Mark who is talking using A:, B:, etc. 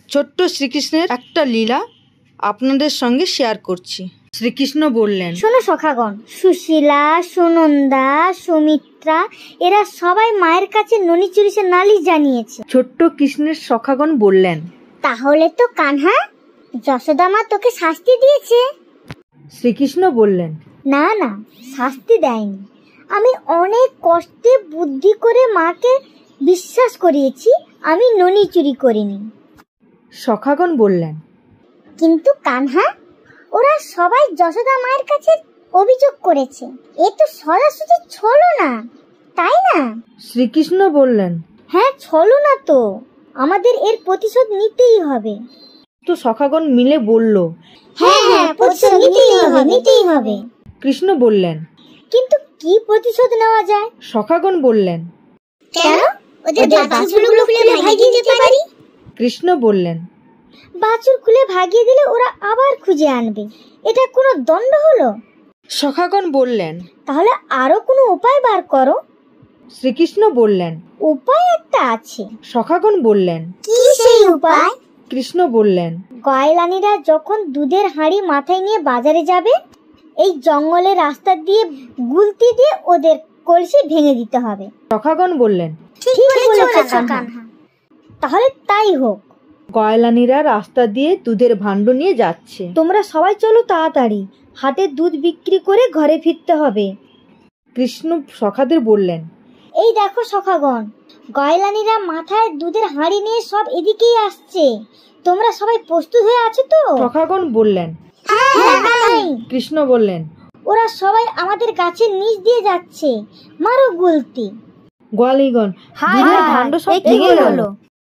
A: ছোট্ট শ্রীকৃষ্ণের একটা লীলা আপনাদের সঙ্গে শেয়ার করছি। শ্রীকৃষ্ণ বললেন,
B: শোনো সখাগণ, সুশীলা, সুনন্দা, সুমিত্রা এরা সবাই মায়ের কাছে ননি চুরিসের নালিশ জানিয়েছে।
A: ছোট্ট কৃষ্ণের সখাগণ বললেন,
B: তাহলে তো কানহা, যশোদা মা তোকে শাস্তি দিয়েছে।
A: শ্রীকৃষ্ণ বললেন,
B: না না, শাস্তি দেয়নি। আমি অনেক কষ্টে বুদ্ধি করে মাকে বিশ্বাস করিয়েছি আমি ননি চুরি করিনি।
A: সখাগণ বললেন,
B: কিন্তু কানহা, ওরা সবাই যশোদা মায়ের কাছে অভিযোগ করেছে, এ তো সরাসরি ছলনা, তাই না?
A: শ্রীকৃষ্ণ বললেন,
B: হ্যাঁ ছলনা তো, আমাদের এর প্রতিশোধ নিতেই হবে।
A: তো সখাগণ মিলে বলল,
B: হ্যাঁ হ্যাঁ, প্রতিশোধ নিতেই হবে।
A: কৃষ্ণ বললেন,
B: কিন্তু কি প্রতিশোধ নেওয়া যায়?
A: সখাগণ বললেন,
B: কেন? ওদের বাছুরগুলো খুলে ভাগিয়ে দিতে পারি।
A: কৃষ্ণ বললেন,
B: বাছুর খুলে ভাগিয়ে দিলে ওরা আবার খুঁজে আনবে, এটা কোনো দণ্ড হলো?
A: সখাগণ বললেন,
B: তাহলে আরো কোনো উপায় বার করো।
A: শ্রীকৃষ্ণ বললেন,
B: উপায় একটা আছে।
A: সখাগণ বললেন,
B: কি সেই উপায়?
A: কৃষ্ণ বললেন,
B: গয়লানিরা যখন দুধের হাঁড়ি মাথায় নিয়ে বাজারে যাবে, এই জঙ্গলের রাস্তা দিয়ে গুলতি দিয়ে ওদের কলসি ভেঙে দিতে হবে।
A: সখাগণ বললেন,
B: ঠিক বলেছ কানহা। তাহলে তাই হোক।
A: গয়লানিরা রাস্তা দিয়ে দুধের ভাণ্ড নিয়ে যাচ্ছে।
B: তোমরা সবাই চলো তাড়াতাড়ি, হাটে দুধ বিক্রি করে ঘরে ফিরতে হবে।
A: কৃষ্ণ সখাদের বললেন,
B: এই দেখো সখাগণ, গয়লানিরা মাথায় দুধের হাঁড়ি নিয়ে সব এদিকেই আসছে। তোমরা সবাই প্রস্তুত হয়ে আছো তো?
A: সখাগণ বললেন,
B: হ্যাঁ।
A: কৃষ্ণ বললেন,
B: ওরা সবাই আমাদের গাছের নিচ দিয়ে যাচ্ছে, মারো গুলতি।
A: গোয়ালিগণ দুধের ভাণ্ড সব ভেঙে গেল।